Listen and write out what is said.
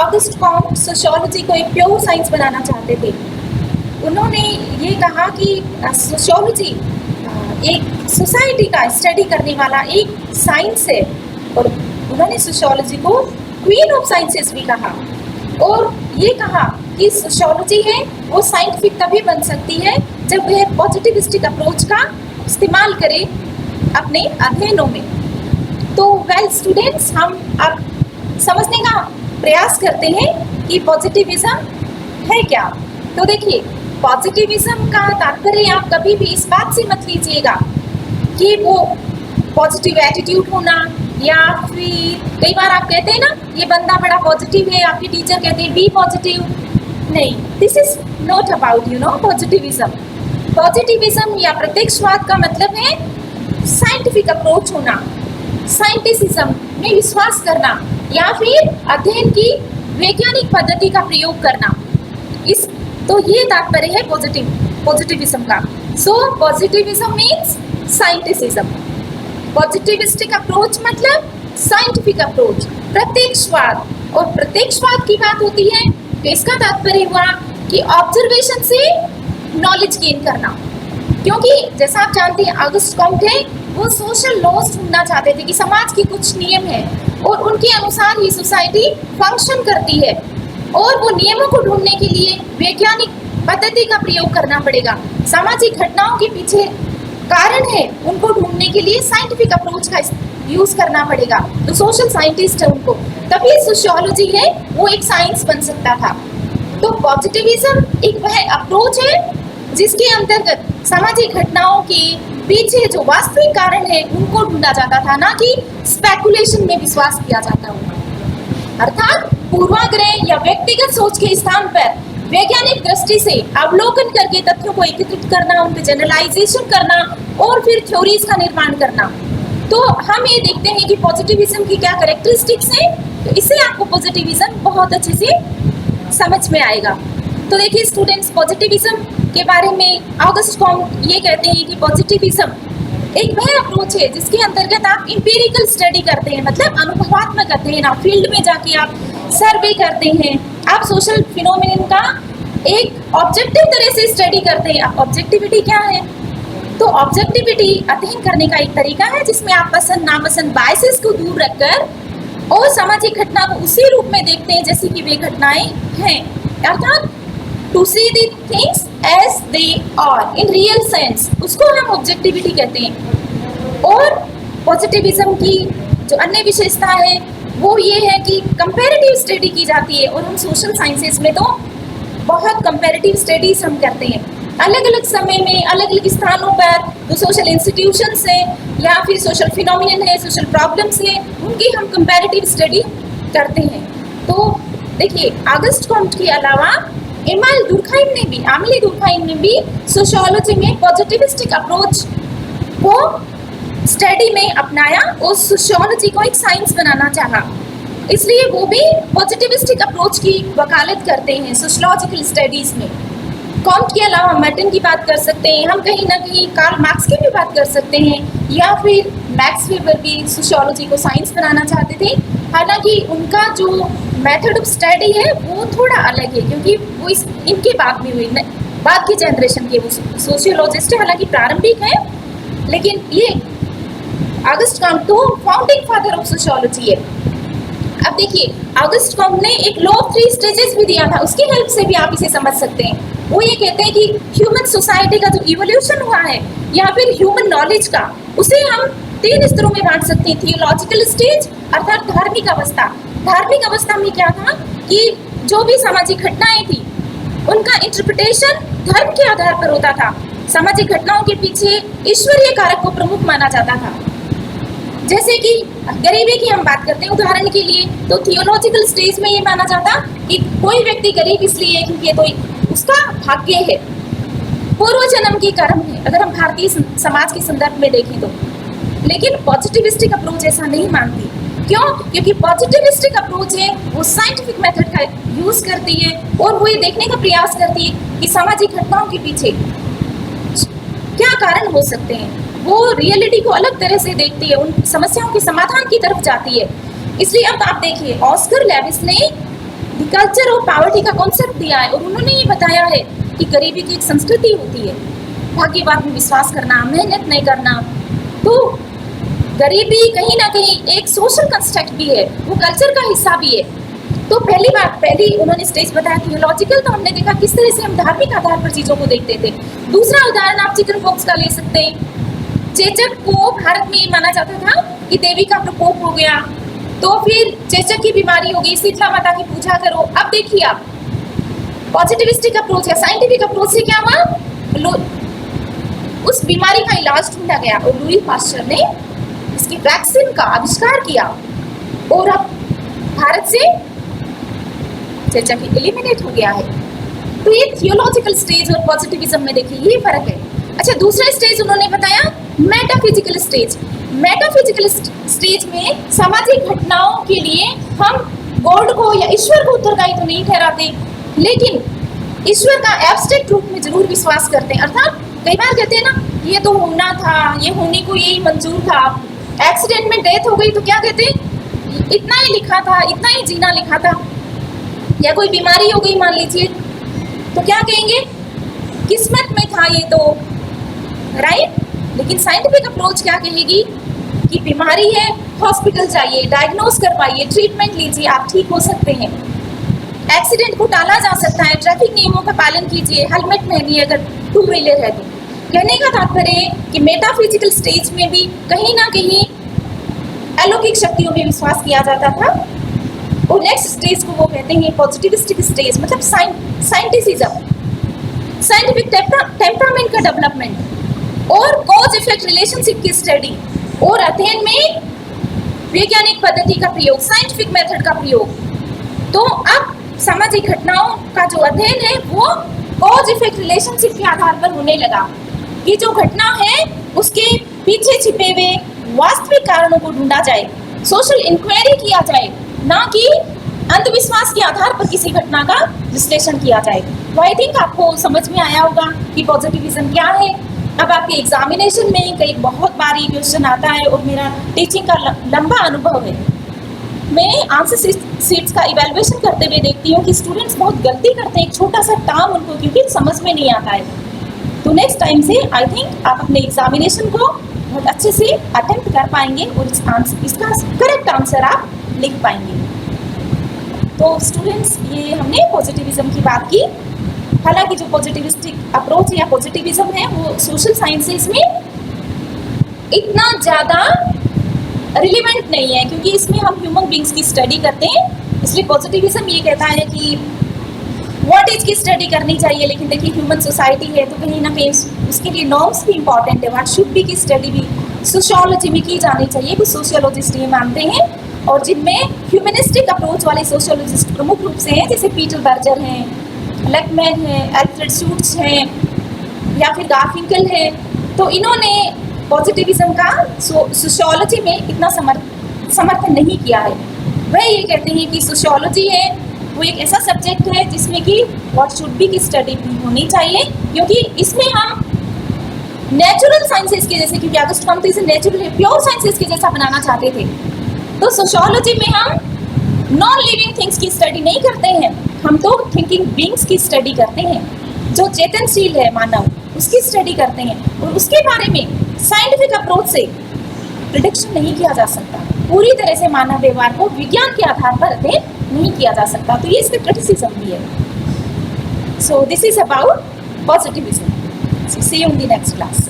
August Comte sociology को एक pure science बनाना चाहते थे। उन्होंने ये कहा कि सोशियोलॉजी एक सोसाइटी का स्टडी करने वाला एक साइंस है, और उन्होंने सोशियोलॉजी को क्वीन ऑफ साइंसेस भी कहा, और ये कहा कि सोशियोलॉजी है वो साइंटिफिक तभी बन सकती है जब वह पॉजिटिविस्टिक अप्रोच का इस्तेमाल करे अपने अध्ययनों में। तो वेल स्टूडेंट्स, हम अब समझने का प्रयास करते हैं कि पॉजिटिविज्म है क्या। तो देखिए, पॉजिटिविज्म का तात्पर्य आप कभी भी इस बात से मत लीजिएगा कि वो पॉजिटिव एटीट्यूड होना, या फिर कई बार आप कहते हैं ना ये बंदा बड़ा पॉजिटिव है, आपके टीचर कहते हैं बी पॉजिटिव। नहीं, this is not about positivism. Positivism या प्रत्यक्षवाद का मतलब है साइंटिफिक अप्रोच होना, साइंटिसिज्म में विश्वास करना, या फिर अध्ययन की वैज्ञानिक पद्धति का प्रयोग करना। तो ये तात्पर्य है पॉजिटिविज्म का। सो positivism means scientism, positivistic approach मतलब साइंटिफिक अप्रोच, प्रत्यक्षवाद। और प्रत्यक्षवाद की बात होती है तो इसका तात्पर्य हुआ कि ऑब्जर्वेशन से नॉलेज गेन करना। क्योंकि जैसा आप जानते हैं ऑगस्ट कॉम्ट है वो सोशल लॉज ढूंढना चाहते थे कि समाज के कुछ नियम है और उनके अनुसार ही सोसाइटी फंक्शन करती है, और वो नियमों को ढूंढने के लिए वैज्ञानिक पद्धति का प्रयोग करना पड़ेगा। सामाजिक घटनाओं के पीछे कारण है उनको ढूंढने के लिए साइंटिफिक अप्रोच का यूज करना पड़ेगा। तो सोशल साइंटिस्ट है उनको, तभी सोशियोलॉजी है वो एक साइंस बन सकता था। तो पॉजिटिविज्म एक वह अप्रोच है जिसके अंतर्गत सामाजिक घटनाओं के पीछे जो वास्तविक कारण है उनको ढूंढा जाता था, ना कि स्पेकुलेशन में विश्वास किया जाता हो। अर्थात पूर्वाग्रह या व्यक्तिगत सोच के स्थान पर वैज्ञानिक दृष्टि से अवलोकन करके तथ्यों को एकत्रित करना, उनके जनरलाइजेशन करना और फिर थ्योरीज का निर्माण करना। तो हम ये देखते हैं कि पॉजिटिविज्म की क्या कैरेक्टरिस्टिक्स हैं, तो इससे आपको पॉजिटिविज्म बहुत अच्छे से समझ में आएगा। तो देखिए स्टूडेंट्स, पॉजिटिविज्म के बारे में ऑगस्ट कॉम्ट ये कहते हैं कि पॉजिटिविज्म एक वह अप्रोच है जिसके अंतर्गत आप इंपीरिकल स्टडी करते हैं, मतलब अनुभवात्मक अध्ययन, आप फील्ड में जाके आप सर्वे करते हैं, आप सोशल फिनोमिनन का एक ऑब्जेक्टिव तरह से स्टडी करते हैं। ऑब्जेक्टिविटी क्या है? तो ऑब्जेक्टिविटी अध्ययन करने का एक तरीका है जिसमें आप पसंद नापसंद बायसेस को दूर रखकर और सामाजिक घटना को उसी रूप में देखते हैं जैसी कि वे घटनाएं हैं, अर्थात to see the things as they are in real sense, उसको हम ऑब्जेक्टिविटी कहते हैं। और पॉजिटिविज्म की जो अन्य विशेषता है वो ये है कि कंपैरेटिव स्टडी की जाती है, और हम सोशल साइंसेस में तो बहुत कंपैरेटिव स्टडीज हम करते हैं। अलग अलग समय में अलग अलग स्थानों पर जो सोशल इंस्टीट्यूशंस हैं या फिर सोशल फिनोमिनन है, सोशल प्रॉब्लम्स हैं, उनकी हम कंपैरेटिव स्टडी करते हैं। तो देखिए, ऑगस्ट कॉम्ट के अलावा एमिल दुर्खाइम ने भी सोशियोलॉजी में पॉजिटिविस्टिक अप्रोच को स्टडी में अपनाया और सोशियोलॉजी को एक साइंस बनाना चाहा, इसलिए वो भी पॉजिटिविस्टिक अप्रोच की वकालत करते हैं सोशियोलॉजिकल स्टडीज में। कॉम्ट के अलावा मर्टन की बात कर सकते हैं, हम कहीं ना कहीं कार्ल मार्क्स की भी बात कर सकते हैं, या फिर मैक्स वेबर भी सोशियोलॉजी को साइंस बनाना चाहते थे। हालांकि उनका जो मेथड ऑफ स्टडी है वो थोड़ा अलग है, क्योंकि वो इनके बाद में हुई, बाद की जनरेशन के वो सोशियोलॉजिस्ट है, हालांकि प्रारंभिक है, लेकिन ये ऑगस्ट कॉम्ट तो फाउंडिंग फादर ऑफ सोशियोलॉजी है। अब देखिए, ऑगस्ट कॉम्ट ने एक लॉ ऑफ 3 स्टेजेस भी दिया था, उसकी हेल्प से भी आप इसे समझ सकते हैं। वो ये कहते हैं कि ह्यूमन सोसाइटी का जो इवोल्यूशन हुआ है या फिर ह्यूमन नॉलेज का, उसे हम 3 स्तरों में बांट सकते हैं। थियोलॉजिकल स्टेज अर्थात धार्मिक अवस्था। धार्मिक अवस्था में क्या था कि जो भी सामाजिक घटनाएं थी उनका इंटरप्रिटेशन धर्म के आधार पर होता था। सामाजिक घटनाओं के पीछे ईश्वरीय कारक को प्रमुख माना जाता था। जैसे कि गरीबी की हम बात करते हैं उदाहरण के लिए, तो थियोलॉजिकल स्टेज में ये माना जाता कि कोई व्यक्ति गरीब इसलिए क्योंकि तो उसका भाग्य है, पूर्व जन्म के कर्म है, अगर हम भारतीय समाज के संदर्भ में देखें तो। लेकिन पॉजिटिविस्टिक अप्रोच ऐसा नहीं मानती। क्यों? क्योंकि पॉजिटिविस्टिक अप्रोच है वो साइंटिफिक मेथड का यूज करती है और वो ये देखने का प्रयास करती है कि सामाजिक घटनाओं के पीछे क्या कारण हो सकते हैं। वो रियलिटी को अलग तरह से देखती है, उन समस्याओं के समाधान की तरफ जाती है। इसलिए अब आप देखिए, ऑस्कर लेविस ने द कल्चर ऑफ पॉवर्टी का कॉन्सेप्ट दिया है और उन्होंने ये बताया है कि गरीबी की एक संस्कृति होती है, भाग्यवाद में विश्वास करना, मेहनत नहीं करना। तो गरीबी कहीं ना कहीं एक सोशल कंस्ट्रक्ट भी है, वो कल्चर का हिस्सा भी है। तो पहली उन्होंने स्टेज बताया थियोलॉजिकल, तो हमने देखा किस तरह से हम धार्मिक आधार पर चीज़ों को देखते थे। दूसरा उदाहरण आप चिकन पॉक्स का ले सकते हैं। चेचक को भारत में ये माना जाता था कि देवी का प्रकोप हो गया, तो फिर चेचक की बीमारी हो गई, शीतला माता की पूजा करो। अब देखिए आप पॉजिटिविस्टिक अप्रोच या साइंटिफिक अप्रोच से क्या हुआ, उस बीमारी का इलाज ढूंढा गया और लुई पास्चर ने इसकी वैक्सीन का आविष्कार किया और अब भारत से चेचक एलिमिनेट हो गया है। तो ये थियोलॉजिकल स्टेज और पॉजिटिविज्म में देखिए ये फर्क है। अच्छा, दूसरा स्टेज उन्होंने बताया मेटाफिजिकल स्टेज। मेटाफिजिकल स्टेज में सामाजिक घटनाओं के लिए हम गॉड को या ईश्वर को उत्तरदायी तो नहीं ठहराते, लेकिन ईश्वर का एब्स्ट्रैक्ट रूप में जरूर विश्वास करते हैं। अर्थात कई बार कहते हैं ना, ये तो होना था, ये होने को यही मंजूर था, एक्सीडेंट में डेथ हो गई तो क्या कहते हैं, इतना ही लिखा था, इतना ही जीना लिखा था। या कोई बीमारी हो गई मान लीजिए, तो क्या कहेंगे, किस्मत में था ये तो, राइट। लेकिन साइंटिफिक अप्रोच क्या कहेगी कि बीमारी है, हॉस्पिटल जाइए, डायग्नोस करवाइए, ट्रीटमेंट लीजिए, आप ठीक हो सकते हैं। एक्सीडेंट को टाला जा सकता है, ट्रैफिक नियमों का पालन कीजिए, हेलमेट पहनिए अगर टू व्हीलर है तो। कहने का तात्पर्य है कि मेटाफिजिकल स्टेज में भी कहीं ना कहीं अलौकिक शक्तियों में विश्वास किया जाता था। और नेक्स्ट स्टेज को वो कहते हैं पॉजिटिविस्टिक स्टेज, मतलब साइंटिसिज्म, साइंटिफिक टेम्परामेंट का डेवलपमेंट और कॉज इफेक्ट रिलेशनशिप की स्टडी और अध्ययन में वैज्ञानिक पद्धति का प्रयोग, साइंटिफिक मेथड का प्रयोग। तो अब सामाजिक घटनाओं का जो अध्ययन है वो कॉज इफेक्ट रिलेशनशिप के आधार पर होने लगा कि जो घटना है उसके पीछे छिपे हुए वास्तविक कारणों को ढूंढा जाए, सोशल इंक्वायरी किया जाए, ना कि अंधविश्वास के आधार पर किसी घटना का विश्लेषण किया जाए। तो आई थिंक आपको समझ में आया होगा कि पॉजिटिविज्म क्या है। अब आपके एग्जामिनेशन में कई बहुत बारी क्वेश्चन आता है और मेरा टीचिंग का लंबा अनुभव है, मैं आंसर शीट्स का इवैल्यूएशन करते हुए देखती हूँ कि स्टूडेंट्स बहुत गलती करते हैं, एक छोटा सा टर्म उनको क्योंकि समझ में नहीं आता है। तो नेक्स्ट टाइम से आई थिंक आप अपने एग्जामिनेशन को बहुत अच्छे से अटेम्प्ट कर पाएंगे और इसका करेक्ट आंसर आप लिख पाएंगे। तो स्टूडेंट्स, ये हमने पॉजिटिविज्म की बात की। हालांकि जो पॉजिटिविस्टिक अप्रोच या पॉजिटिविज्म है वो सोशल साइंसेस में इतना ज़्यादा रिलेवेंट नहीं है, क्योंकि इसमें हम ह्यूमन बींग्स की स्टडी करते हैं। इसलिए पॉजिटिविज्म ये कहता है कि व्हाट इज की स्टडी करनी चाहिए, लेकिन देखिए ह्यूमन सोसाइटी है तो कहीं ना कहीं उसके लिए नॉर्म्स भी इंपॉर्टेंट है। व्हाट शुड बी की स्टडी भी सोशियोलॉजी में की जानी चाहिए, कुछ सोशियोलॉजिस्ट ये मानते हैं, और जिनमें ह्यूमनिस्टिक अप्रोच वाले सोशियोलॉजिस्ट प्रमुख रूप से हैं, जैसे पीटर बर्जर हैं, लेकमैन हैं, एल्फ्रेड शूट्स हैं या फिर गार्फिंकल है। तो इन्होंने पॉजिटिविज्म का सोशियोलॉजी में इतना समर्थन नहीं किया है। वह ये कहते हैं कि सोशियोलॉजी है वो एक ऐसा सब्जेक्ट है जिसमें कि व्हाट शुड बी की स्टडी भी होनी चाहिए, क्योंकि इसमें हम नेचुरल साइंसेस के जैसे, क्योंकि अगस्त हम तो इसे नेचुरल प्योर साइंसेस के जैसा बनाना चाहते थे, तो सोशियोलॉजी में हम नॉन लिविंग थिंग्स की स्टडी नहीं करते हैं, हम तो थिंकिंग बींग्स की स्टडी करते हैं, जो चेतनशील है मानव, उसकी स्टडी करते हैं। और उसके बारे में साइंटिफिक अप्रोच से प्रिडिक्शन नहीं किया जा सकता, पूरी तरह से मानव व्यवहार को विज्ञान के आधार पर अध्ययन नहीं किया जा सकता। तो ये इसका क्रिटिसिज्म भी है। So this is about positivism. See you in the next class.